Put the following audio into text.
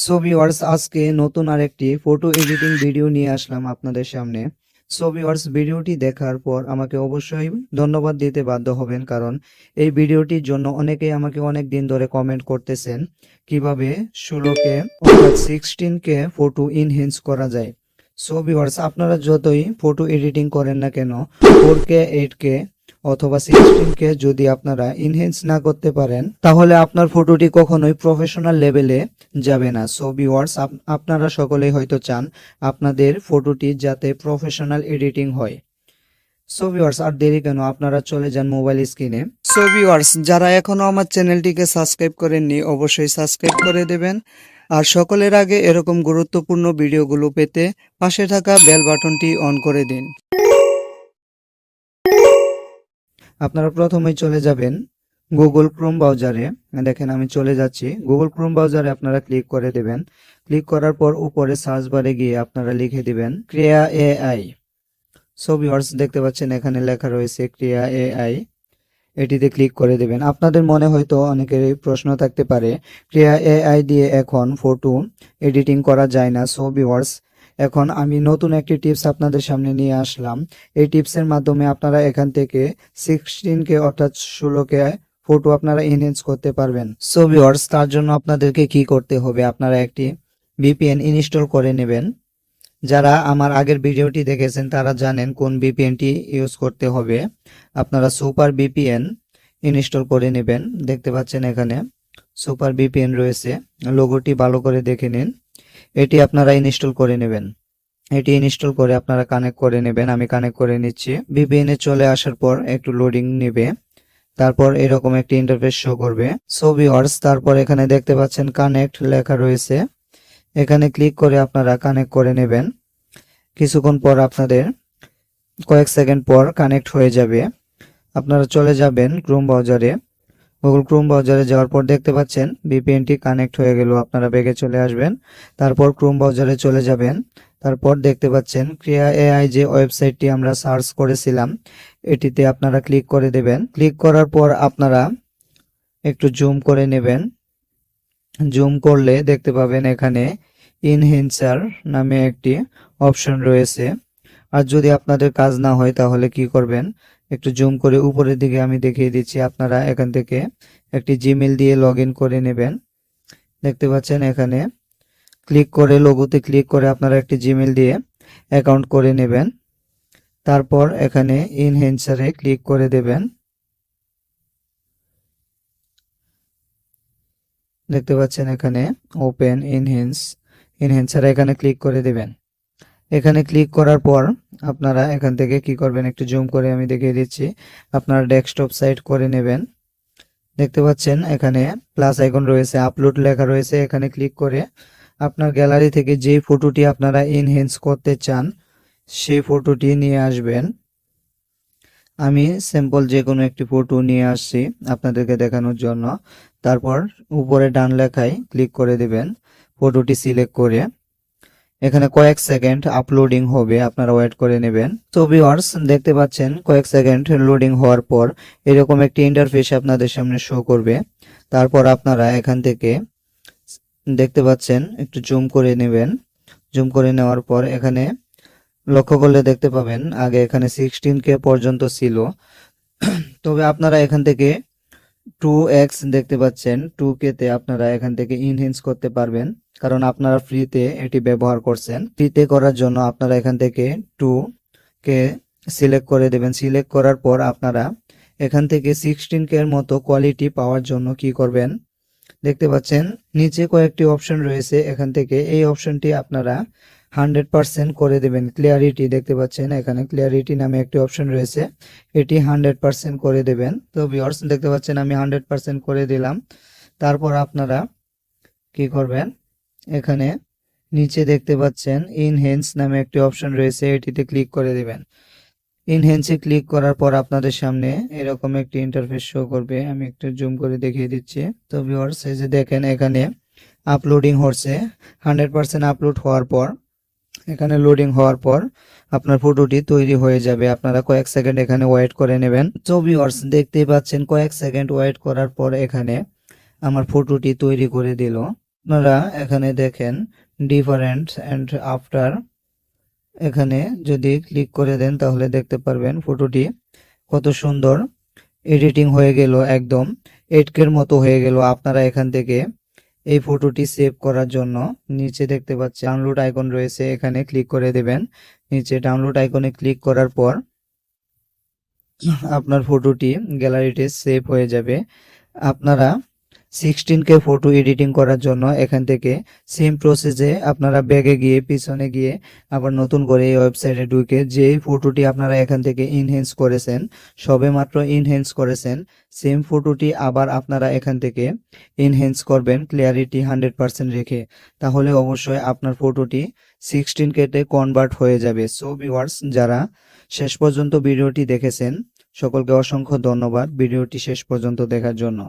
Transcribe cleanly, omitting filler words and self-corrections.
So viewers, আজকে নতুন আরেকটি ফটো এডিটিং ভিডিও নিয়ে আসলাম আপনাদের সামনে। সো ভিউয়ার্স, ভিডিওটি দেখার পর আমাকে অবশ্যই ধন্যবাদ দিতে বাধ্য হবেন, কারণ এই ভিডিওটির জন্য অনেকেই আমাকে অনেক দিন ধরে কমেন্ট করতেছেন কিভাবে 16K অর্থাৎ 16K ফটো ইনহ্যান্স করা যায়। সো ভিউয়ার্স, আপনারা যতই ফটো এডিটিং করেন না কেন, 4K 8K অথবা 16K যদি আপনারা ইনহ্যান্স না করতে পারেন, তাহলে আপনার ফটোটি কখনোই প্রফেশনাল লেভেলে যাবে না। সো ভিউয়ার্স, আপনারা সকলেই হয়তো চান আপনাদের ফটোটি যাতে প্রফেশনাল এডিটিং হয়। সো ভিউয়ার্স, আর দেরি কেন, আপনারা চলে যান মোবাইল স্ক্রিনে। সো ভিউয়ার্স, যারা এখনো আমার চ্যানেলটিকে সাবস্ক্রাইব করেননি অবশ্যই সাবস্ক্রাইব করে দেবেন, আর সকলের আগে এরকম গুরুত্বপূর্ণ ভিডিওগুলো পেতে পাশে থাকা বেল বাটনটি অন করে দিন। আপনারা প্রথমেই চলে যাবেন গুগল ক্রোম ব্রাউজারে। দেখেন আমি চলে যাচ্ছি গুগল ক্রোম ব্রাউজারে, আপনারা ক্লিক করে দেবেন। ক্লিক করার পর উপরে সার্চ বারে গিয়ে আপনারা লিখে দিবেন ক্রিয়া এআই। সো ভিউয়ার্স, দেখতে পাচ্ছেন এখানে লেখা রয়েছে ক্রিয়া এআই, এটিতে ক্লিক করে দেবেন। আপনাদের মনে হয়তো অনেকের প্রশ্ন থাকতে পারে, ক্রিয়া এআই দিয়ে এখন ফটো এডিটিং করা যায় না। সো ভিউয়ার্স, এখন আমি নতুন একটি টিপস আপনাদের সামনে নিয়ে আসলাম। এই টিপসের মাধ্যমে আপনারা এখান থেকে 16K অর্থাৎ 16K ফটো আপনারা এনহ্যান্স করতে পারবেন। সো ভিউয়ার্স, তার জন্য আপনাদেরকে কি করতে হবে, আপনারা একটি ভিপিএন ইনস্টল করে নেবেন। যারা আমার আগের ভিডিওটি দেখেছেন তারা জানেন কোন ভিপিএনটি ইউজ করতে হবে। আপনারা সুপার ভিপিএন ইনস্টল করে নেবেন। দেখতে পাচ্ছেন এখানে সুপার ভিপিএন রয়েছে, লোগোটি ভালো করে দেখে নিন। এটি আপনারা ইনস্টল করে নেবেন। এটি ইনস্টল করে আপনারা কানেক্ট করে নেবেন। আমি কানেক্ট করে নিচ্ছি। ভিপিএন এ চলে আসার পর একটু লোডিং নেবে, তারপর এরকম একটি ইন্টারফেস শো করবে। সো ভিউয়ার্স, তারপর এখানে দেখতে পাচ্ছেন কানেক্ট লেখা রয়েছে, এখানে ক্লিক করে আপনারা কানেক্ট করে নেবেন। কিছুক্ষণ পর আপনাদের কয়েক সেকেন্ড পর কানেক্ট হয়ে যাবে। আপনারা চলে যাবেন ক্রোম ব্রাউজারে। গুগল ক্রোম ব্রাউজারে যাওয়ার পর দেখতে পাচ্ছেন ভিপিএনটি কানেক্ট হয়ে গেল। আপনারা ব্যাগে চলে আসবেন, তারপর ক্রোম ব্রাউজারে চলে যাবেন। তারপর দেখতে পাচ্ছেন ক্রিয়া এআই যে ওয়েবসাইটটি আমরা সার্চ করেছিলাম, এটিতে আপনারা ক্লিক করে দেবেন। ক্লিক করার পর আপনারা একটু জুম করে নেবেন। জুম করলে দেখতে পাবেন এখানে ইনহ্যান্সার নামে একটি অপশন রয়েছে। আর যদি আপনাদের কাজ না হয় তাহলে কি করবেন, একটু জুম করে উপরের দিকে আমি দেখিয়ে দিচ্ছি। আপনারা এখান থেকে একটি জিমেল দিয়ে লগ ইন করে নেবেন। দেখতে পাচ্ছেন এখানে ক্লিক করে লোগোতে ক্লিক করে আপনারা একটি জিমেল দিয়ে অ্যাকাউন্ট করে নেবেন। তারপর এখানে ইনহ্যান্সারে ক্লিক করে দেবেন। দেখতে পাচ্ছেন এখানে ওপেন ইনহ্যান্সার, এখানে ক্লিক করে দেবেন। এখানে ক্লিক করার পর আপনারা এখান থেকে কি করবেন, একটু জুম করে আমি দেখিয়ে দিচ্ছি। আপনারা ডেস্কটপ সাইড করে নেবেন। দেখতে পাচ্ছেন এখানে প্লাস আইকন রয়েছে, আপলোড লেখা রয়েছে, এখানে ক্লিক করে আপনার গ্যালারি থেকে যে ফটোটি আপনারা এনহ্যান্স করতে চান সেই ফটোটি নিয়ে আসবেন। আমি স্যাম্পল যে কোনো একটি ফটো নিয়ে আসছি আপনাদেরকে দেখানোর জন্য। তারপর উপরে ডান লেখায় ক্লিক করে দেবেন, ফটোটি সিলেক্ট করে এখানে কয়েক সেকেন্ড আপলোডিং হবে, আপনারা ওয়েট করে নেবেন। তো ভিউয়ার্স, দেখতে পাচ্ছেন কয়েক সেকেন্ড লোডিং হওয়ার পর এরকম একটি ইন্টারফেস আপনাদের সামনে শো করবে। তারপর আপনারা এখান থেকে দেখতে পাচ্ছেন একটু জুম করে নেবেন। জুম করে নেওয়ার পর এখানে লক্ষ্য করলে দেখতে পাবেন আগে এখানে 16K পর্যন্ত ছিল, তবে আপনারা এখান থেকে 2x দেখতে পাচ্ছেন 2K তে আপনারা এখান থেকে ইনহ্যান্স করতে পারবেন, কারণ আপনারা ফ্রিতে এটি ব্যবহার করছেন। ফ্রিতে করার জন্য আপনারা এখান থেকে 2K সিলেক্ট করে দেবেন। সিলেক্ট করার পর আপনারা এখান থেকে 16K এর মতো কোয়ালিটি পাওয়ার জন্য কি করবেন, দেখতে পাচ্ছেন নিচে কয়েকটি অপশন রয়েছে, এখান থেকে এই অপশনটি আপনারা 100% করে দেবেন। ক্লিয়ারিটি দেখতে পাচ্ছেন এখানে ক্লিয়ারিটি নামে একটি অপশন রয়েছে, এটি 100% করে দেবেন। তো ভিউয়ার্স, দেখতে পাচ্ছেন আমি 100% করে দিলাম। তারপর আপনারা কি করবেন, এখানে নিচে দেখতে পাচ্ছেন ইনহ্যান্স নামে একটি অপশন রয়েছে, এটিতে ক্লিক করে দেবেন। ইনহ্যান্সে ক্লিক করার পর আপনাদের সামনে এরকম একটি ইন্টারফেস শো করবে। আমি একটু জুম করে দেখিয়ে দিচ্ছি। তো ভিউয়ার্স, এই যে দেখেন এখানে আপলোডিং হচ্ছে। 100% আপলোড হওয়ার পর এখানে লোডিং হওয়ার পর আপনার ফটোটি তৈরি হয়ে যাবে। আপনারা কয়েক সেকেন্ড এখানে ওয়েট করে নেবেন। তো ভিউয়ার্স, দেখতেই পাচ্ছেন কয়েক সেকেন্ড ওয়েট করার পর এখানে আমার ফটোটি তৈরি করে দিল। আপনারা এখানে দেখেন ডিফারেন্ট এন্ড আফটার, এখানে যদি ক্লিক করে দেন তাহলে দেখতে পারবেন ফটোটি কত সুন্দর এডিটিং হয়ে গেল, একদম 8K এর মতো হয়ে গেল। আপনারা এখান থেকে এই ফটোটি সেভ করার জন্য নিচে দেখতে পাচ্ছেন ডাউনলোড আইকন রয়েছে, এখানে ক্লিক করে দেবেন। নিচে ডাউনলোড আইকনে ক্লিক করার পর আপনার ফটোটি গ্যালারিতে সেভ হয়ে যাবে। আপনারা 16K ফটো এডিটিং করার জন্য এখান থেকে সেম প্রসেসে আপনারা ব্যাগে গিয়ে পিছনে গিয়ে আবার নতুন করে এই ওয়েবসাইটে ঢুকে যে ফটোটি আপনারা এখান থেকে ইনহ্যান্স করেছেন, সবেমাত্র ইনহ্যান্স করেছেন, সেম ফটোটি আবার আপনারা এখান থেকে ইনহ্যান্স করবেন ক্লিয়ারিটি 100% রেখে, তাহলে অবশ্যই আপনার ফটোটি 16K তে কনভার্ট হয়ে যাবে। সো ভিউয়ার্স, যারা শেষ পর্যন্ত ভিডিওটি দেখেছেন সকলকে অসংখ্য ধন্যবাদ ভিডিওটি শেষ পর্যন্ত দেখার জন্য।